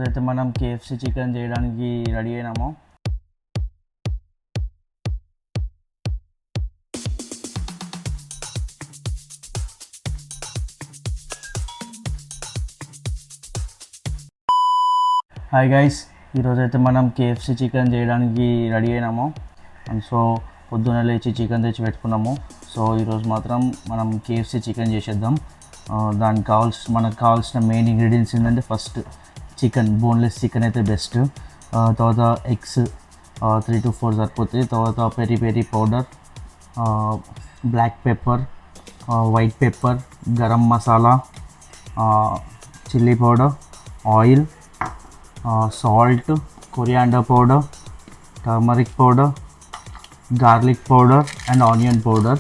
అయితే మనం KFC chicken చేయడానికి రెడీ అయినాము. హాయ్ గైస్, ఈరోజైతే మనం కేఎఫ్సి చికెన్ చేయడానికి రెడీ అయినాము. అండ్ సో పొద్దున్న లేచి చికెన్ తెచ్చి పెట్టుకున్నాము. సో ఈరోజు మాత్రం మనం కేఎఫ్సి చికెన్ చేసేద్దాం. దానికి మనకు కావాల్సిన మెయిన్ ఇంగ్రీడియంట్స్ ఏంటంటే, ఫస్ట్ చికెన్, బోన్లెస్ చికెన్ అయితే బెస్ట్. తర్వాత ఎగ్స్ 3 to 4 సరిపోతాయి. తర్వాత peri peri powder, black pepper, white pepper, garam masala, chilli powder, oil, salt, coriander powder, turmeric powder, garlic powder and onion powder.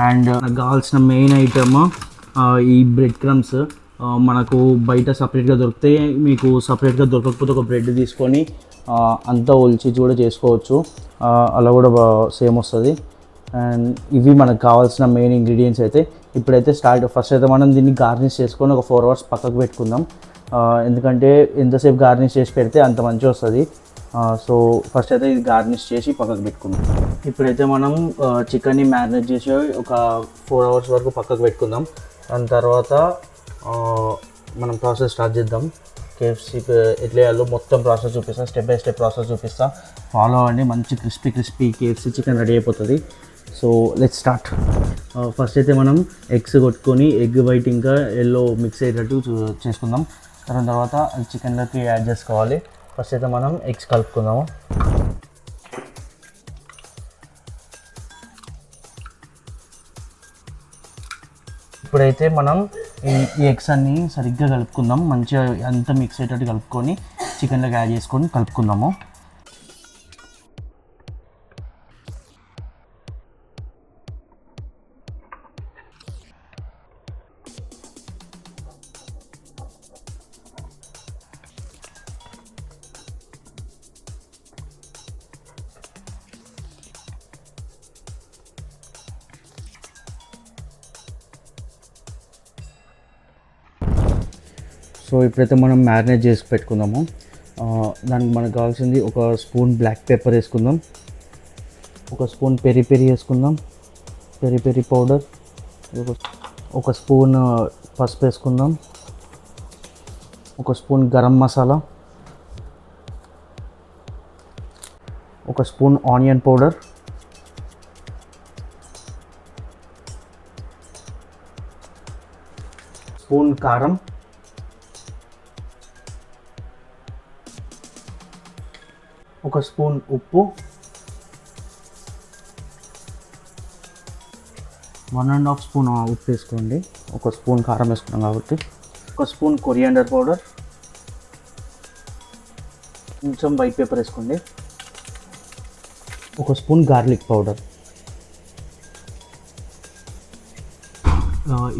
And కావాల్సిన మెయిన్ ఐటమ్ ఈ bread crumbs. మనకు బయట సపరేట్గా దొరికితే, మీకు సపరేట్గా దొరకకపోతే ఒక బ్రెడ్ తీసుకొని అంతా ఒలిచి కూడా చేసుకోవచ్చు. అలా కూడా సేమ్ వస్తుంది. అండ్ ఇవి మనకు కావాల్సిన మెయిన్ ఇంగ్రీడియంట్స్. అయితే ఇప్పుడైతే ఫస్ట్ అయితే మనం దీన్ని గార్నిష్ చేసుకొని ఒక 4 hours పక్కకు పెట్టుకుందాం. ఎందుకంటే ఎంతసేపు గార్నిష్ చేసి పెడితే అంత మంచిగా వస్తుంది. సో ఫస్ట్ అయితే ఇది గార్నిష్ చేసి పక్కకు పెట్టుకుందాం. ఇప్పుడైతే మనం చికెన్ని మ్యారినేట్ చేసి ఒక 4 hours వరకు పక్కకు పెట్టుకుందాం. దాని తర్వాత మనం ప్రాసెస్ స్టార్ట్ చేద్దాం. కేఎఫ్సి ఎట్లా చేయాలో మొత్తం ప్రాసెస్ చూపిస్తా, స్టెప్ బై స్టెప్ ప్రాసెస్ చూపిస్తా. ఫాలో అవ్వండి. మంచి క్రిస్పీ కేఎఫ్సి చికెన్ రెడీ అయిపోతుంది. So let's start. ఫస్ట్ అయితే మనం ఎగ్స్ కొట్టుకొని ఎగ్ వైట్ ఇంకా ఎల్లో మిక్స్ అయ్యేటట్టు చేసుకుందాం. దాని తర్వాత చికెన్లోకి యాడ్ చేసుకోవాలి. ఫస్ట్ అయితే మనం ఎగ్స్ కలుపుకుందాము. ఇప్పుడైతే మనం ఈ ఎగ్స్ అన్నీ సరిగ్గా కలుపుకుందాం. మంచిగా అంతా మిక్స్ అయ్యేటట్టు కలుపుకొని చికెన్లోకి యాడ్ చేసుకొని కలుపుకుందాము. సో ఇప్పుడైతే మనం మ్యారినేట్ చేసి పెట్టుకుందాము. దానికి మనకు కావాల్సింది ఒక స్పూన్ బ్లాక్ పెప్పర్ వేసుకుందాం, ఒక స్పూన్ పెరి పెరి వేసుకుందాం, పెరి పెరి పౌడర్, ఒక స్పూన్ పసుపు వేసుకుందాం, ఒక స్పూన్ గరం మసాలా, ఒక స్పూన్ ఆనియన్ పౌడర్, స్పూన్ కారం, ఒక స్పూన్ ఉప్పు, 1.5 స్పూన్ ఉప్పు వేసుకోండి. ఒక స్పూన్ కారం వేసుకున్నాం కాబట్టి. ఒక స్పూన్ కొరియాండర్ పౌడర్, కొంచెం వైట్ పేపర్ వేసుకోండి, ఒక స్పూన్ గార్లిక్ పౌడర్.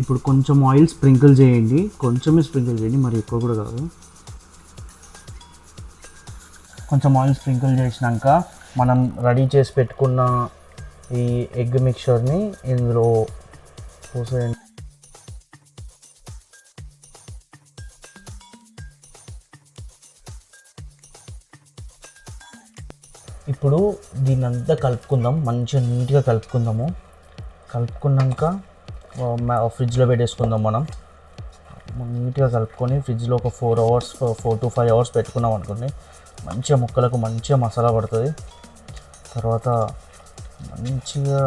ఇప్పుడు కొంచెం ఆయిల్ స్ప్రింకిల్ చేయండి. కొంచెమే స్ప్రింకిల్ చేయండి, మరి ఎక్కువ కూడా కాదు. కొంచెం ఆయిల్ స్ప్రింకిల్ చేసినాక మనం రెడీ చేసి పెట్టుకున్న ఈ ఎగ్ మిక్చర్ని ఇందులో పోసేయండి. ఇప్పుడు దీన్ని అంతా కలుపుకుందాం. మంచిగా నీట్గా కలుపుకుందాము. కలుపుకున్నాక ఫ్రిడ్జ్లో పెట్టేసుకుందాం. మనం నీట్గా కలుపుకొని ఫ్రిడ్జ్లో ఒక 4 to 5 hours పెట్టుకున్నాం అనుకోండి. మంచిగా ముక్కలకు మంచిగా మసాలా పడుతుంది. తర్వాత మంచిగా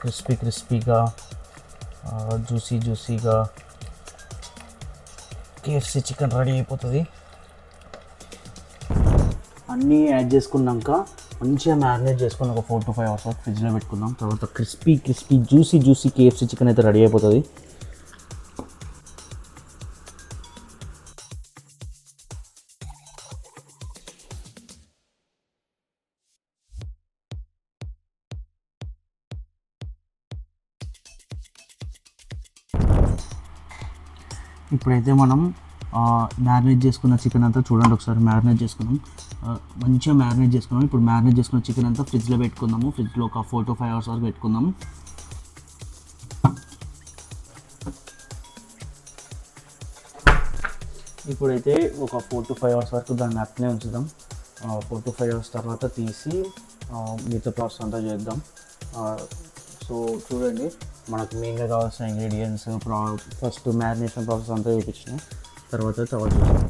క్రిస్పీగా జ్యూసీగా కేఎఫ్సి చికెన్ రెడీ అయిపోతుంది. అన్నీ యాడ్ చేసుకున్నాక మంచిగా మ్యారినేట్ చేసుకుని ఒక 4 to 5 hours వరకు ఫ్రిడ్జ్లో పెట్టుకుందాం. తర్వాత క్రిస్పీ జ్యూసీ కేఎఫ్సి చికెన్ అయితే రెడీ అయిపోతుంది. ఇప్పుడైతే మనం మ్యారినేట్ చేసుకున్న చికెన్ అంతా చూడండి ఒకసారి. మంచిగా మ్యారినేట్ చేసుకున్నాం. ఇప్పుడు మ్యారినేట్ చేసుకున్న చికెన్ అంతా ఫ్రిడ్జ్లో పెట్టుకుందాము. ఫ్రిడ్జ్లో ఒక 4 to 5 hours వరకు పెట్టుకుందాము. ఇప్పుడైతే ఒక 4 to 5 hours వరకు దాన్ని అట్లనే ఉంచుదాం. 4 to 5 hours తర్వాత తీసి మిగతా ప్రాసెస్ అంతా చేద్దాం. సో చూడండి, మనకు మెయిన్గా కావాల్సిన ఇంగ్రీడియంట్స్ ఫస్ట్ మ్యారినేషన్ ప్రాసెస్ అంతా చూపించిన తర్వాత చూద్దాం.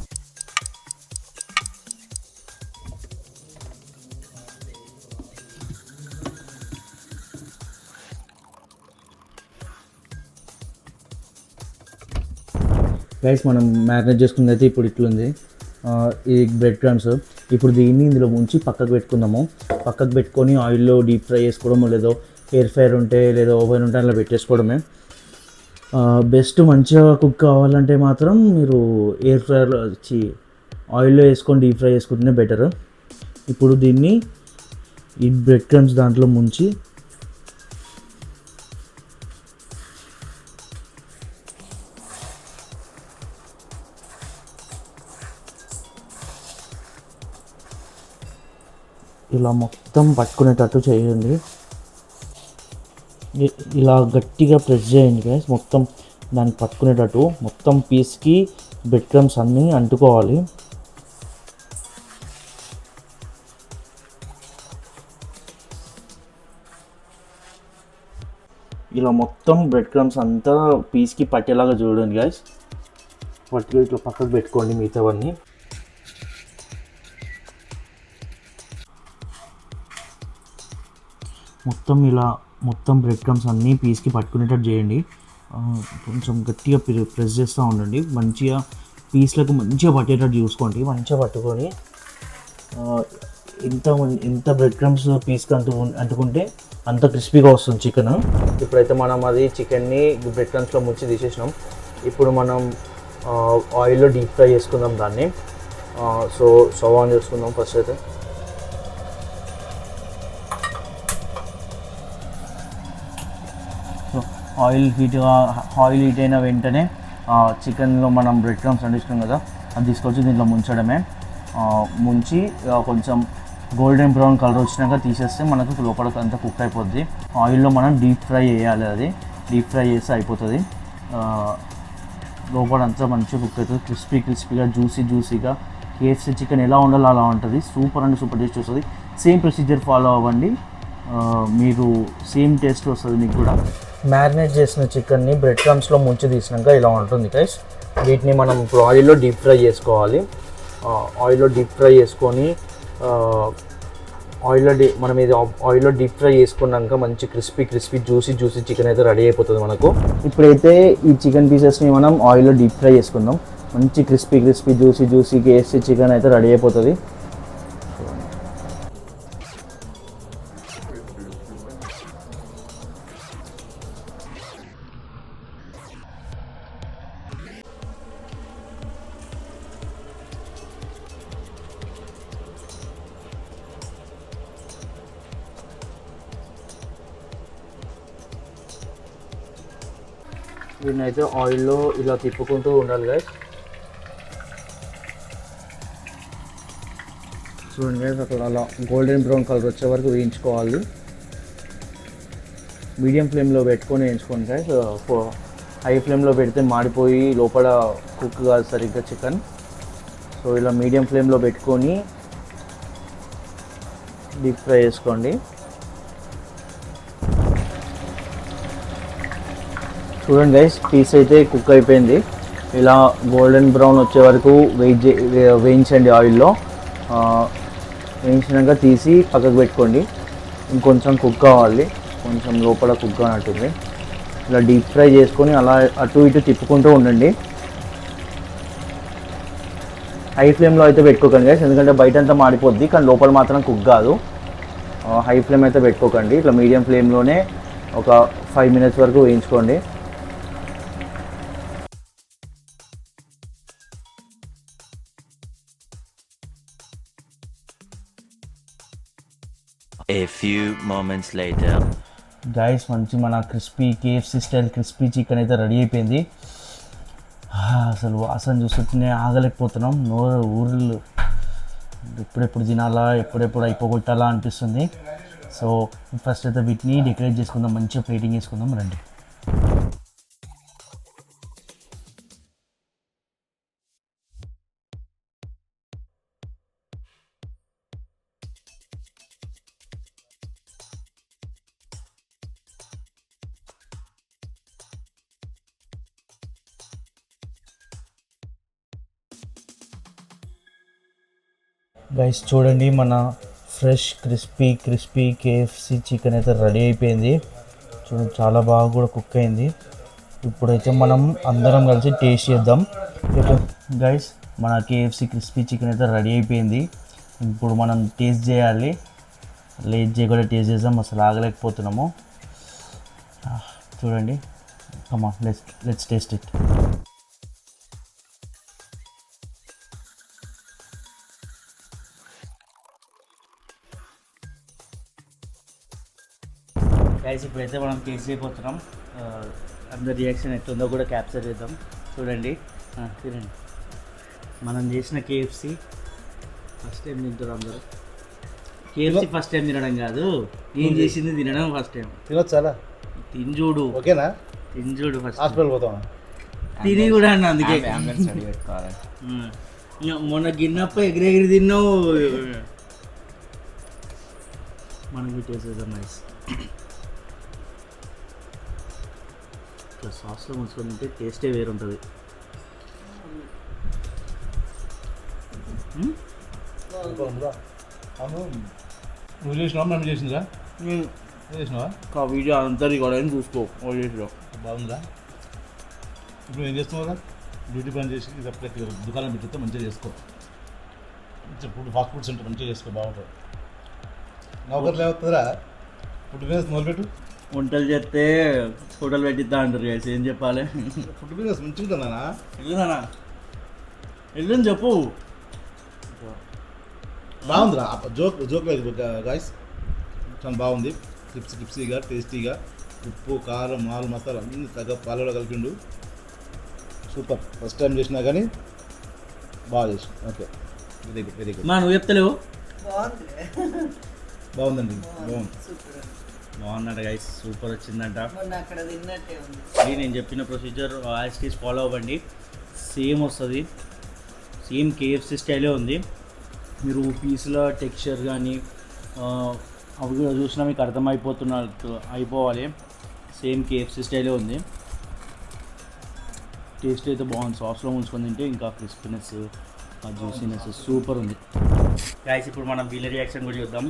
గైస్, మనం మ్యారినేట్ చేసుకుంది అయితే ఇప్పుడు ఇట్లుంది. ఈ బ్రెడ్ క్రమ్స్ ఇప్పుడు దీన్ని ఇందులో ఉంచి పక్కకు పెట్టుకుందాము. పక్కకు పెట్టుకొని ఆయిల్లో డీప్ ఫ్రై చేసుకోవడము, లేదో ఎయిర్ ఫ్రైర్ ఉంటే లేదా ఓవెన్ ఉంటే అలా పెట్టేసుకోవడమే బెస్ట్. మంచిగా కుక్ కావాలంటే మాత్రం మీరు ఎయిర్ ఫ్రైర్లో ఆయిల్లో వేసుకొని డీప్ ఫ్రై చేసుకుంటేనే బెటర్. ఇప్పుడు దీన్ని ఈ బ్రెడ్ క్రమ్స్ దాంట్లో ముంచి ఇలా మొత్తం పట్టుకునేటట్టు చేయండి. ఇలా గట్టిగా ప్రెస్ చేయండి గైస్, మొత్తం దానికి పట్టుకునేటట్టు మొత్తం పీస్కి బ్రెడ్ క్రమ్స్ అన్నీ అంటుకోవాలి. ఇలా మొత్తం బ్రెడ్ క్రమ్స్ అంతా పీస్కి పట్టేలాగా చూడండి గైస్. పట్టుకు ఇట్లా పక్కకు పెట్టుకోండి మిగతావన్నీ. మొత్తం ఇలా మొత్తం బ్రెడ్ క్రమ్స్ అన్నీ పీస్కి పట్టుకునేటట్టు చేయండి. కొంచెం గట్టిగా ప్రెస్ చేస్తూ ఉండండి. మంచిగా పీస్లకు మంచిగా పట్టేటట్టు చూసుకోండి. మంచిగా పట్టుకొని ఎంత బ్రెడ్ క్రమ్స్ పీస్కి అంటుకుంటే అంత క్రిస్పీగా వస్తుంది చికెన్. ఇప్పుడైతే మనం అది చికెన్ని బ్రెడ్ క్రమ్స్లో ముంచి తీసేసినాం. ఇప్పుడు మనం ఆయిల్లో డీప్ ఫ్రై చేసుకుందాం దాన్ని. సో స్టవ్ ఆన్ చేసుకుందాం ఫస్ట్ అయితే. ఆయిల్ హీట్ అయిన వెంటనే చికెన్లో మనం బ్రెడ్ క్రమ్స్ అందిస్తున్నాం కదా, అది తీసుకొచ్చి దీంట్లో ముంచడమే. ముంచి కొంచెం గోల్డెన్ బ్రౌన్ కలర్ వచ్చినాక తీసేస్తే మనకు లోపలికి అంతా కుక్ అయిపోద్ది. ఆయిల్లో మనం డీప్ ఫ్రై చేయాలి. అది డీప్ ఫ్రై చేస్తే అయిపోతుంది. లోపలంతా మంచిగా కుక్ అవుతుంది. క్రిస్పీగా జ్యూసీగా KFC చికెన్ ఎలా ఉండాలో అలా ఉంటుంది. సూపర్ అంటే సూపర్ టేస్ట్ వస్తుంది. సేమ్ ప్రొసీజర్ ఫాలో అవ్వండి, మీరు సేమ్ టేస్ట్ వస్తుంది మీకు కూడా. మ్యారినేట్ చేసిన చికెన్ని బ్రెడ్ క్రమ్స్లో ముంచి తీసినాక ఇలా ఉంటుంది గైస్. వీటిని మనం ఇప్పుడు ఆయిల్లో డీప్ ఫ్రై చేసుకోవాలి. ఆయిల్లో డీప్ ఫ్రై చేసుకొని మనం ఇది ఆయిల్లో డీప్ ఫ్రై చేసుకున్నాక మంచి క్రిస్పీ జ్యూసీ చికెన్ అయితే రెడీ అయిపోతుంది మనకు. ఇప్పుడైతే ఈ చికెన్ పీసెస్ని మనం ఆయిల్లో డీప్ ఫ్రై చేసుకుందాం. మంచి క్రిస్పీ జ్యూసీ KFC చికెన్ అయితే రెడీ అయిపోతుంది. వీటిని అయితే ఆయిల్లో ఇలా తిప్పుకుంటూ ఉండాలి గైస్. చూడండి గైస్, అక్కడ అలా గోల్డెన్ బ్రౌన్ కలర్ వచ్చే వరకు వేయించుకోవాలి. మీడియం ఫ్లేమ్లో పెట్టుకొని వేయించుకోండి గైస్. హై ఫ్లేమ్లో పెడితే మాడిపోయి లోపల కుక్ కాదు సరిగ్గా చికెన్. సో ఇలా మీడియం ఫ్లేమ్లో పెట్టుకొని డీప్ ఫ్రై చేసుకోండి. చూడండి గైస్, పీస్ అయితే కుక్ అయిపోయింది. ఇలా గోల్డెన్ బ్రౌన్ వచ్చే వరకు వేయించండి ఆయిల్లో. వేయించినాక తీసి పక్కకు పెట్టుకోండి. ఇంకొంచెం కుక్ కావాలి, కొంచెం లోపల కుక్ కానట్టుంది. ఇలా డీప్ ఫ్రై చేసుకొని అలా అటు ఇటు తిప్పుకుంటూ ఉండండి. హై ఫ్లేమ్లో అయితే పెట్టుకోకండి గైస్, ఎందుకంటే బయట అంతా మాడిపోద్ది కానీ లోపల మాత్రం కుక్ కాదు. హై ఫ్లేమ్ అయితే పెట్టుకోకండి. ఇట్లా మీడియం ఫ్లేమ్లోనే ఒక 5 minutes వరకు వేయించుకోండి. A few moments later. Guys, మంచి మన KFC స్టైల్ క్రిస్పీ చికెన్ అయితే రెడీ అయిపోయింది. అసలు వాసన చూస్తుంటేనే ఆగలేకపోతున్నాం. ఊర్లు ఎప్పుడెప్పుడు తినాలా, ఎప్పుడెప్పుడు అయిపోగొట్టాలా అనిపిస్తుంది. సో ఫస్ట్ అయితే వీటిని డెకరేట్ చేసుకుందాం, మంచిగా ప్లేటింగ్ చేసుకుందాం రండి. గైస్ చూడండి, మన ఫ్రెష్ క్రిస్పీ కేఎఫ్సి చికెన్ అయితే రెడీ అయిపోయింది. చూడండి, చాలా బాగా కూడా కుక్ అయింది. ఇప్పుడైతే మనం అందరం కలిసి టేస్ట్ చేద్దాం. గైస్, మన కేఎఫ్సి క్రిస్పీ చికెన్ అయితే రెడీ అయిపోయింది. ఇప్పుడు మనం టేస్ట్ చేయాలి. లేట్ చేయకుండా టేస్ట్ చేద్దాం, అసలు ఆగలేకపోతున్నాము. చూడండి, come on, let's taste it. Guys, ఇప్పుడైతే మనం టేస్ట్ చేయబోతున్నాం. అందరి రియాక్షన్ ఎట్లుందో కూడా క్యాప్చర్ చేద్దాం. చూడండి, తినండి. మనం చేసిన కేఎఫ్సి ఫస్ట్ టైం తింటారు అందరూ. కేఎఫ్సి ఫస్ట్ టైం తినడం కాదు, నేను చేసింది తినడం ఫస్ట్ టైం. తినొచ్చా? తిని చూడు. ఓకేనా? తిని చూడు ఫస్ట్. హాస్పిటల్ పోతాం తిని కూడా అన్న, అందుకే మొన్న గిన్నప్ప ఎగిరెగిరి తిన్నావు. మనకి టేస్ట్ చేద్దాం. నైస్. ఇట్లా సాస్లో ముంచుకొని తింటే టేస్టే వేరుంటుంది. నువ్వు చేసినావా? మేము చేసిందిరా? చేసినావా? వీడియో అంతా రికార్డ్ చూసుకో. చేసినావు బాగుందా? ఇప్పుడు ఏం చేస్తున్నావురా? డ్యూటీ పని చేసి ఇది దుకాణం పెట్టితే మంచిగా చేసుకో. ఫుడ్ ఫాస్ట్ ఫుడ్ సెంటర్ మంచిగా చేసుకో, బాగుంటుంది. నౌకర్లు ఏమవుతుందిరా? Food business మొదలుపెట్టు. వంటలు చేస్తే ఫోటోలు పెట్టిద్దా అంటారు కదా, ఏం చెప్పాలి? ఫుడ్ బిజినెస్ మంచిగా ఉంటుందా? వెళ్ళుదానా? వెళ్ళని చెప్పు. బాగుందిరా. జోక్ లేదు గాయస్, చాలా బాగుంది. క్రిప్సీగా టేస్టీగా, ఉప్పు కారం మాలు మసాలా అన్ని తగ్గ పాలలో కలిపిండు. సూపర్. ఫస్ట్ టైం చేసినా కానీ బాగా చేసి. Okay, very good. నువ్వు చెప్తలేవు? బాగుందండి, బాగుంది. బాగుందంట గైస్, సూపర్ వచ్చిందంట. ఇది నేను చెప్పిన ప్రొసీజర్ యాజ్ ఫాలో అవ్వండి, సేమ్ వస్తుంది. సేమ్ కేఎఫ్సి స్టైలే ఉంది. మీరు పీసుల టెక్స్చర్ కానీ అవి కూడా చూసినా మీకు అర్థమైపోతున్నట్టు అయిపోవాలి. సేమ్ కేఎఫ్సి స్టైలే ఉంది. టేస్ట్ అయితే బాగుంది. సాస్లో ముంచుకొని తింటే ఇంకా క్రిస్పీనెస్, జ్యూసీనెస్ సూపర్ ఉంది. గైస్, ఇప్పుడు మనం వీళ్ళ రియాక్షన్ కూడా చూద్దాం.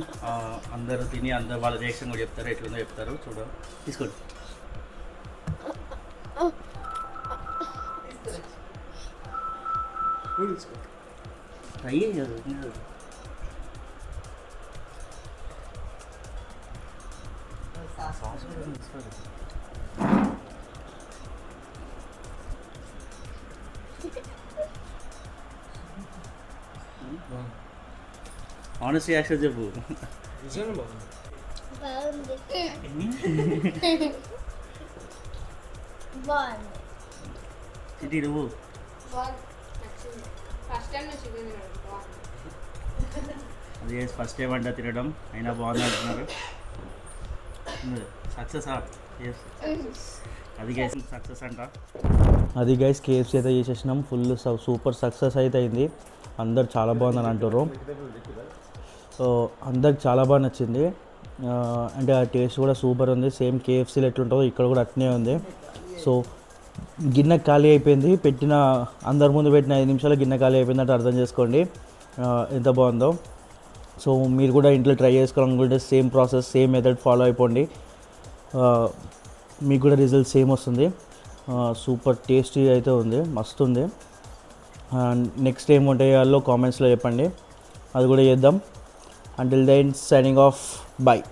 అందరూ తిని అందరు వాళ్ళ రియాక్షన్ కూడా చెప్తారు, ఎట్లుందో చెప్తారు. చూద్దాం, తీసుకోండి. ట్రై చేయదు. ఆనెస్ట్ రియాక్షన్ చెప్పు. చిట్టి నువ్వు? అది ఫస్ట్ టైం అంట తినడం, అయినా బాగుంది అంటున్నారు. సక్సెస్ అది గైస్, సక్సెస్ అంట. అది గైస్, కేఎఫ్సీ అయితే చేసేసినాం. ఫుల్ సూపర్ సక్సెస్ అయితే అయింది. అందరు చాలా బాగుందని అంటారు. సో అందరికి చాలా బాగా నచ్చింది. అంటే ఆ టేస్ట్ కూడా సూపర్ ఉంది. సేమ్ కేఎఫ్సీలో ఎట్లుంటుందో ఇక్కడ కూడా అట్నే ఉంది. సో గిన్నె ఖాళీ అయిపోయింది. అందరి ముందు పెట్టిన 5 నిమిషాలు గిన్నె ఖాళీ అయిపోయిందంటే అర్థం చేసుకోండి ఎంత బాగుందో. సో మీరు కూడా ఇంట్లో ట్రై చేసుకోవాలనుకుంటే same process, same method follow అయిపోండి. మీకు కూడా రిజల్ట్ సేమ్ వస్తుంది. సూపర్ టేస్టీ అయితే ఉంది, మస్తు ఉంది. నెక్స్ట్ ఏం వంట చేయాలో కామెంట్స్లో చెప్పండి, అది కూడా చేద్దాం. Until then, signing off. Bye.